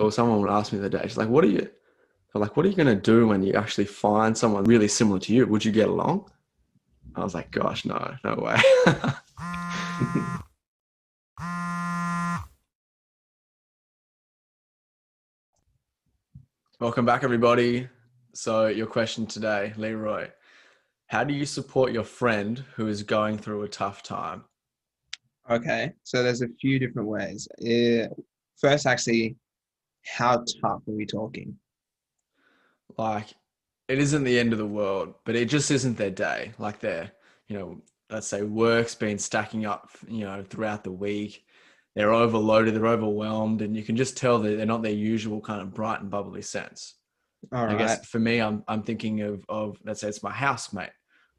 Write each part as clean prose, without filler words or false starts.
or someone would ask me the other day, she's like, what are you going to do when you actually find someone really similar to you? Would you get along? I was like, gosh, no way. Welcome back, everybody. So your question today, Leroy, how do you support your friend who is going through a tough time? Okay, so there's a few different ways. First, actually, how tough are we talking? Like, it isn't the end of the world, but it just isn't their day. Like you know, let's say work's been stacking up, throughout the week. They're overloaded, they're overwhelmed, and you can just tell that they're not their usual kind of bright and bubbly sense. All I right. guess for me, I'm thinking of let's say it's my housemate,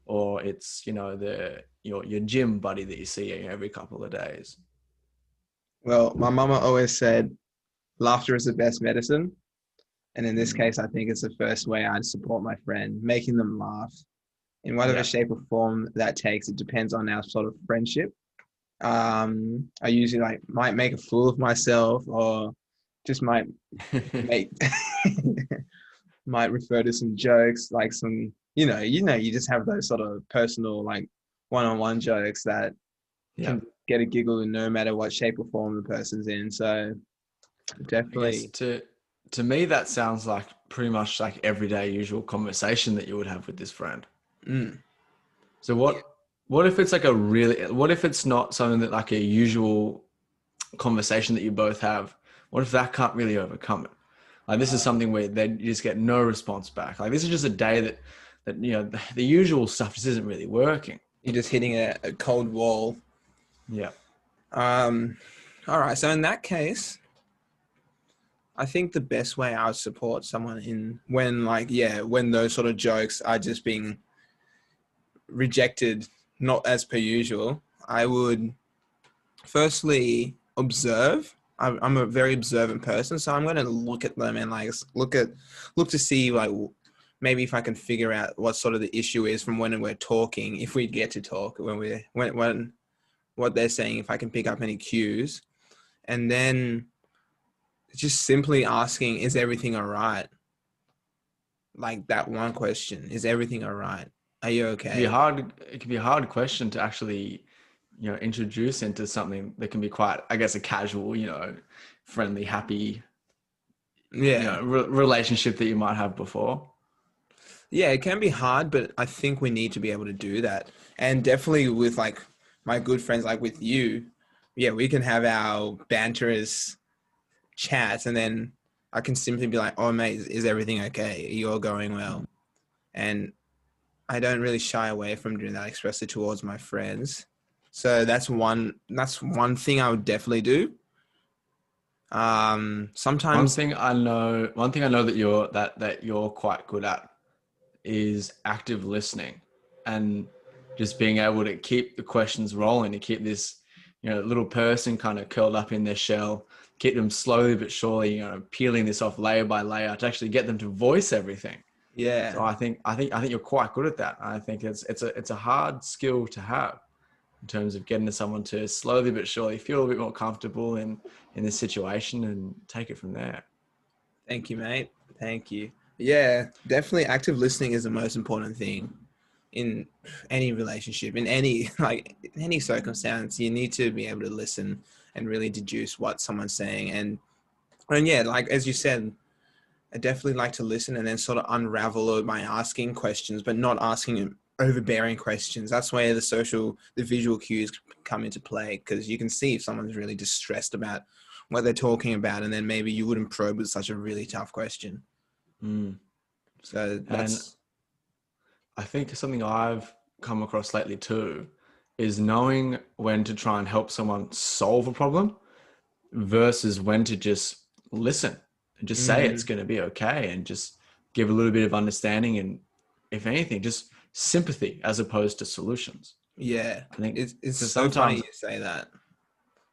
or it's your gym buddy that you see every couple of days. Well, my mama always said laughter is the best medicine. And in this Mm, case, I think it's the first way I'd support my friend, making them laugh in whatever yeah. shape or form that takes. It depends on our sort of friendship. I usually might make a fool of myself or just might make might refer to some jokes, like some, you just have those sort of personal, like one-on-one jokes that Yeah. can get a giggle in no matter what shape or form the person's in. So I guess definitely, to me that sounds like pretty much like everyday usual conversation that you would have with this friend. mm, So yeah, what if it's like what if it's not something that like a usual conversation that you both have? What if that can't really overcome it? Like this is something where then you just get no response back. Like this is just a day that the usual stuff just isn't really working. you're just hitting a cold wall. Yeah. Um, all right. So in that case, I think the best way I would support someone in when those sort of jokes are just being rejected, not as per usual, I would firstly observe. I'm a very observant person, so I'm going to look at them and look to see maybe if I can figure out what sort of the issue is from when we're talking, if we get to talk when what they're saying, if I can pick up any cues, and then just simply asking, is everything all right? Like that one question, is everything all right? Are you okay? It can be a hard question to actually, introduce into something that can be quite, I guess, a casual, friendly, happy, Yeah. relationship that you might have before. Yeah, it can be hard, but I think we need to be able to do that. And definitely with like my good friends, like with you, yeah, we can have our banterous chats and then I can simply be like, oh, mate, is everything okay? You're going well. And I don't really shy away from doing that, especially towards my friends. So that's one thing I would definitely do. Sometimes, One thing I know that you're quite good at is active listening and just being able to keep the questions rolling, to keep this, little person kind of curled up in their shell, keep them slowly but surely, peeling this off layer by layer to actually get them to voice everything. So yeah. I think you're quite good at that. I think it's a hard skill to have in terms of getting to someone to slowly but surely feel a bit more comfortable in this situation and take it from there. Thank you, mate. Thank you. Yeah, definitely active listening is the most important thing in any relationship, in any in any circumstance. You need to be able to listen and really deduce what someone's saying. And yeah, like as you said, I definitely like to listen and then sort of unravel it by asking questions, but not asking overbearing questions. That's where the visual cues come into play because you can see if someone's really distressed about what they're talking about, and then maybe you wouldn't probe with such a really tough question. Mm. So And that's I think something I've come across lately too is knowing when to try and help someone solve a problem versus when to just listen and just say it's mm, going to be okay and just give a little bit of understanding and, if anything, just sympathy as opposed to solutions. yeah. I think It's because so funny sometimes, you say that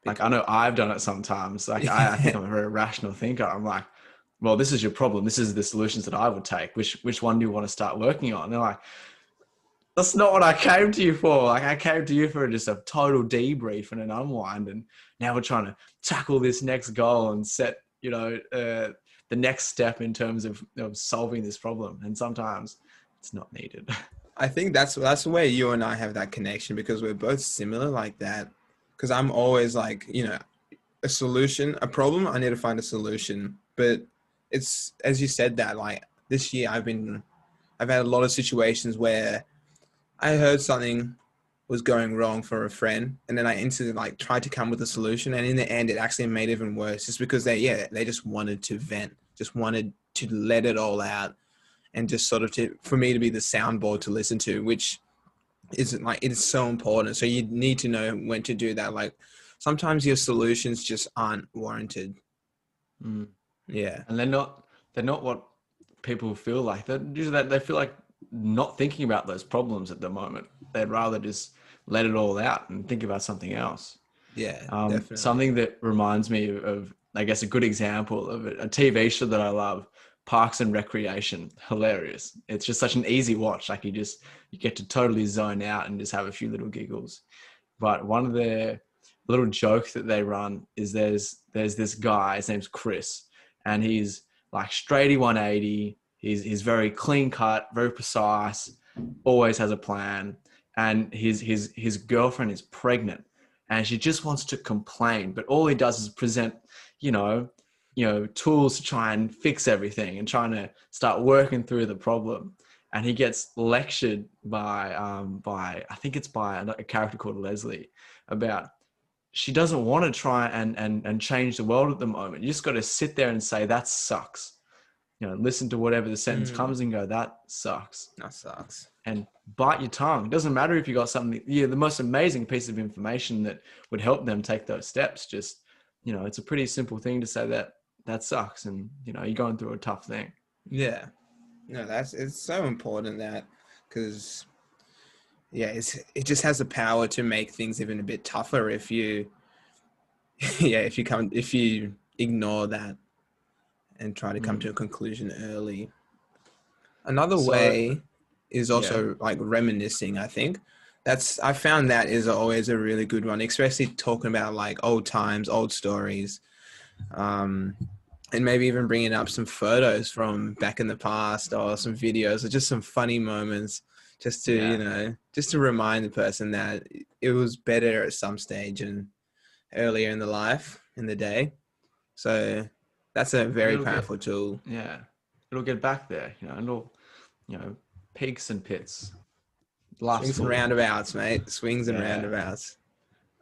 like, I because know I've done it sometimes. Like, I think yeah, I'm a very rational thinker. I'm like, well, this is your problem. This is the solutions that I would take. Which one do you want to start working on? And they're like, that's not what I came to you for. Like, I came to you for just a total debrief and an unwind. And now we're trying to tackle this next goal and set the next step in terms of solving this problem. And sometimes it's not needed. I think that's where you and I have that connection, because we're both similar like that. Because I'm always like, a problem, I need to find a solution. But it's, as you said, that like this year I've had a lot of situations where I heard something was going wrong for a friend, and then I instantly like tried to come with a solution, and in the end it actually made it even worse, just because they just wanted to vent, just wanted to let it all out, and just sort of for me to be the soundboard to listen to, which isn't like, it's so important. So you need to know when to do that. Like sometimes your solutions just aren't warranted. Mm. Yeah. And they're not what people feel like. They feel like not thinking about those problems at the moment. They'd rather just let it all out and think about something else. Yeah, definitely. Something that reminds me of, I guess, a good example of a TV show that I love, Parks and Recreation. Hilarious. It's just such an easy watch. Like you get to totally zone out and just have a few little giggles. But one of their little jokes that they run is there's this guy, his name's Chris, and he's like straighty 180. He's very clean cut, very precise, always has a plan. And his girlfriend is pregnant, and she just wants to complain, but all he does is present, tools to try and fix everything and trying to start working through the problem. And he gets lectured by I think it's by a character called Leslie, about she doesn't want to try and change the world at the moment. You just got to sit there and say, that sucks. Listen to whatever the sentence comes and go, that sucks. That sucks. And bite your tongue. It doesn't matter if you got something, the most amazing piece of information that would help them take those steps. Just, it's a pretty simple thing to say that sucks. And, you're going through a tough thing. Yeah. No, it's so important that, because it just has the power to make things even a bit tougher if you ignore that and try to come to a conclusion early. Another way is also like reminiscing. I think I found that is always a really good one, especially talking about like old times, old stories, and maybe even bringing up some photos from back in the past, or some videos, or just some funny moments, just to just to remind the person that it was better at some stage and earlier in the day. So that's a very powerful tool. Yeah, it'll get back there. It'll peaks and pits. Swings and roundabouts, mate. Swings and roundabouts.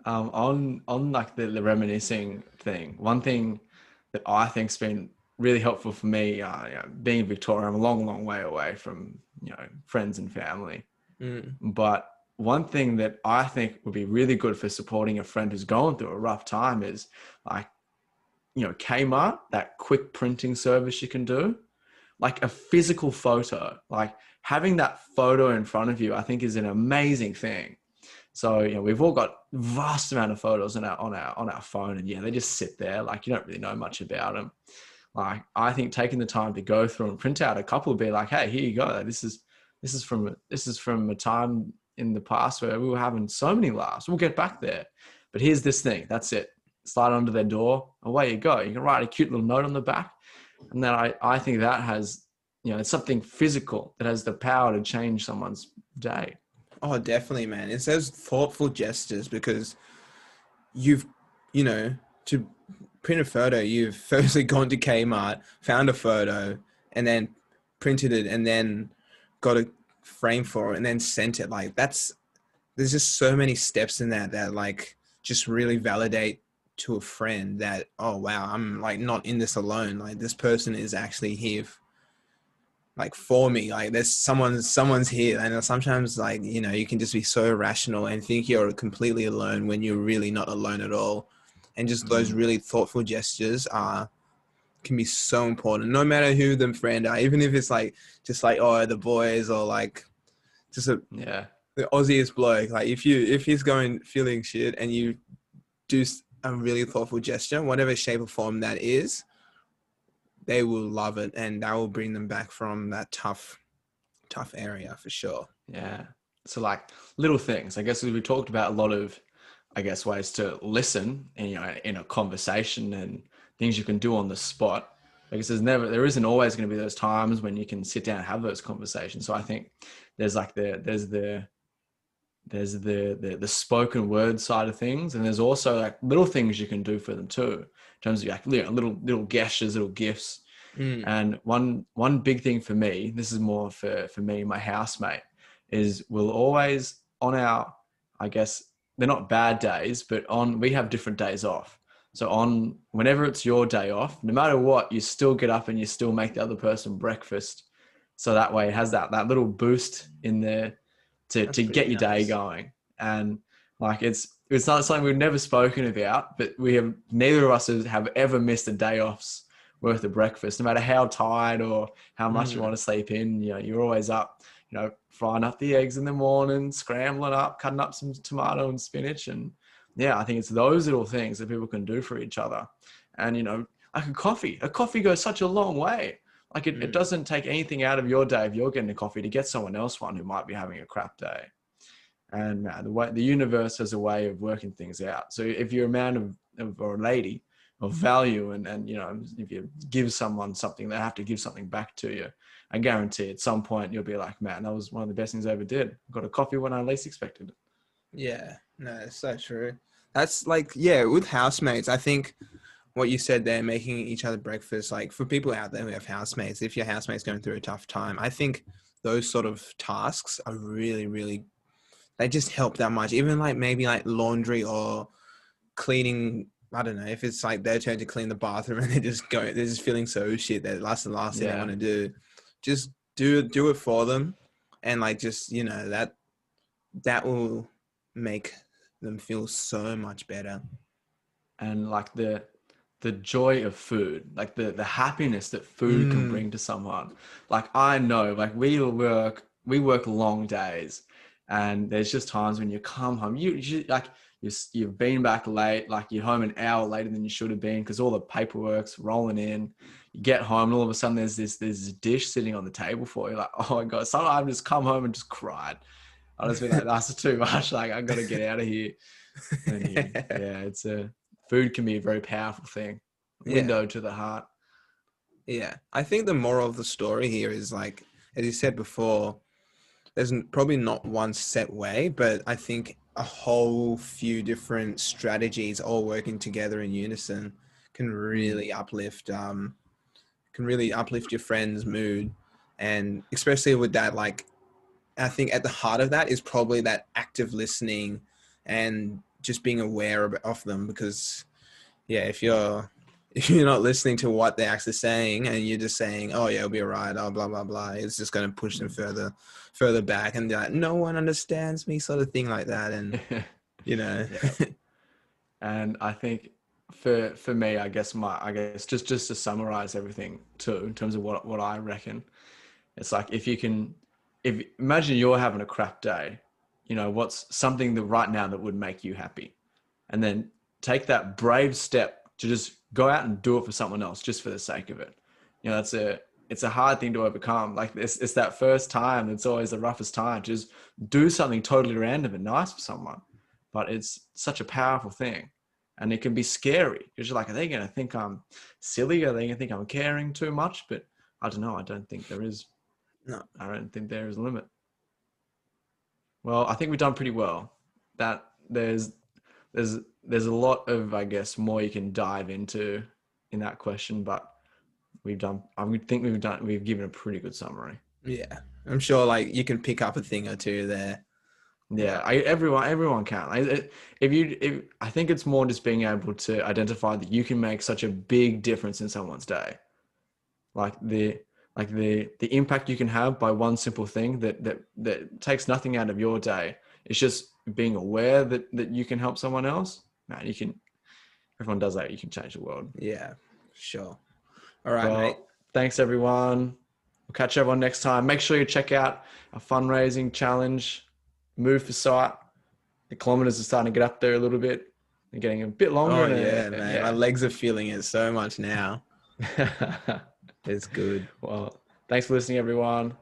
On like the reminiscing thing, one thing that I think's been really helpful for me, being in Victoria, I'm a long way away from friends and family. But one thing that I think would be really good for supporting a friend who's going through a rough time is like, Kmart, that quick printing service you can do, like a physical photo, like having that photo in front of you, I think is an amazing thing. So, we've all got vast amount of photos on our phone, and they just sit there. Like you don't really know much about them. Like I think taking the time to go through and print out a couple would be like, hey, here you go. This is from a time in the past where we were having so many laughs. We'll get back there. But here's this thing. That's it. Slide onto their door. Away you go. You can write a cute little note on the back. And then I think that has, it's something physical that has the power to change someone's day. Oh, definitely, man. It's those thoughtful gestures, because you've, to print a photo, you've firstly gone to Kmart, found a photo, and then printed it, and then got a frame for it, and then sent it. Like there's just so many steps in that like just really validate to a friend that, oh wow, I'm like not in this alone. Like this person is actually here like for me. Like there's someone's here. And sometimes like, you can just be so irrational and think you're completely alone when you're really not alone at all. And just those really thoughtful gestures can be so important, no matter who the friend are, even if it's like just like, oh, the boys, or like just the Aussiest bloke. Like if he's feeling shit and you do a really thoughtful gesture, whatever shape or form that is, they will love it, and that will bring them back from that tough area for sure. Yeah. So like little things, I guess, as we talked about a lot of, I guess, ways to listen and, in a conversation, and things you can do on the spot. Because there isn't always going to be those times when you can sit down and have those conversations. So I think there's like the spoken word side of things, and there's also like little things you can do for them too, in terms of like little gestures, little gifts. Mm. And one big thing for me, this is more for me, my housemate, is we'll always on our, I guess they're not bad days, but we have different days off. So on whenever it's your day off, no matter what, you still get up and you still make the other person breakfast. So that way it has that little boost in there to That's pretty get your day nice. going. And like it's not something we've never spoken about, but neither of us have ever missed a day off's worth of breakfast, no matter how tired or how much you Mm. want to sleep in. You know, you're always up, frying up the eggs in the morning, scrambling up, cutting up some tomato and spinach. And yeah, I think it's those little things that people can do for each other. And, like a coffee goes such a long way. Like it Mm. doesn't take anything out of your day if you're getting a coffee to get someone else one who might be having a crap day. And the universe has a way of working things out. So if you're a man or a lady of value, and if you give someone something, they have to give something back to you. I guarantee at some point you'll be like, man, that was one of the best things I ever did. Got a coffee when I least expected it. Yeah, no, it's so true. That's like, yeah, with housemates, I think what you said there, making each other breakfast, like for people out there who have housemates, if your housemate's going through a tough time, I think those sort of tasks are really, really, they just help that much. Even like maybe like laundry or cleaning. I don't know if it's like their turn to clean the bathroom and they're just feeling so shit that that's the last thing they want Yeah. to do. Just do it for them, and like just that will make them feel so much better. And like the joy of food, like the happiness that food can Mm. bring to someone. Like I know, like we work long days, and there's just times when you come home, you've been back late, like you're home an hour later than you should have been because all the paperwork's rolling in. You get home and all of a sudden there's this dish sitting on the table for you. Like, oh my God, sometimes I just come home and just cried. I'll just be like, that's too much. Like I got to get out of here. And yeah, food can be a very powerful thing, Yeah. window to the heart. Yeah. I think the moral of the story here is like, as you said before, there's probably not one set way, but I think a whole few different strategies all working together in unison can Mm. really uplift your friend's mood. And especially with that, like, I think at the heart of that is probably that active listening and just being aware of them. Because yeah, if you're not listening to what they're actually saying and you're just saying, oh yeah, it'll be all right, oh blah blah blah, it's just going to push them further back, and they're like, no one understands me, sort of thing like that. And you know. Yeah. And I think for me, just to summarize everything too, in terms of what I reckon, it's like if imagine you're having a crap day, what's something that right now that would make you happy, and then take that brave step to just go out and do it for someone else, just for the sake of it. It's a hard thing to overcome. Like it's that first time. It's always the roughest time. Just do something totally random and nice for someone, but it's such a powerful thing, and it can be scary because you're like, are they going to think I'm silly? Are they going to think I'm caring too much? But I don't know. I don't think there is. No. I don't think there is a limit. Well, I think we've done pretty well. That there's a lot of, I guess, more you can dive into in that question, but we've given a pretty good summary. Yeah, I'm sure like you can pick up a thing or two there. Yeah, everyone can. If I think it's more just being able to identify that you can make such a big difference in someone's day, like the impact you can have by one simple thing that takes nothing out of your day. It's just being aware that you can help someone else. Man, you can. Everyone does that. You can change the world. Yeah, sure. All right, mate. Well, thanks everyone. We'll catch everyone next time. Make sure you check out our fundraising challenge, Move for Sight. The kilometers are starting to get up there a little bit. They're getting a bit longer. Oh And yeah, man. My yeah. legs are feeling it so much now. It's good. Well, thanks for listening, everyone.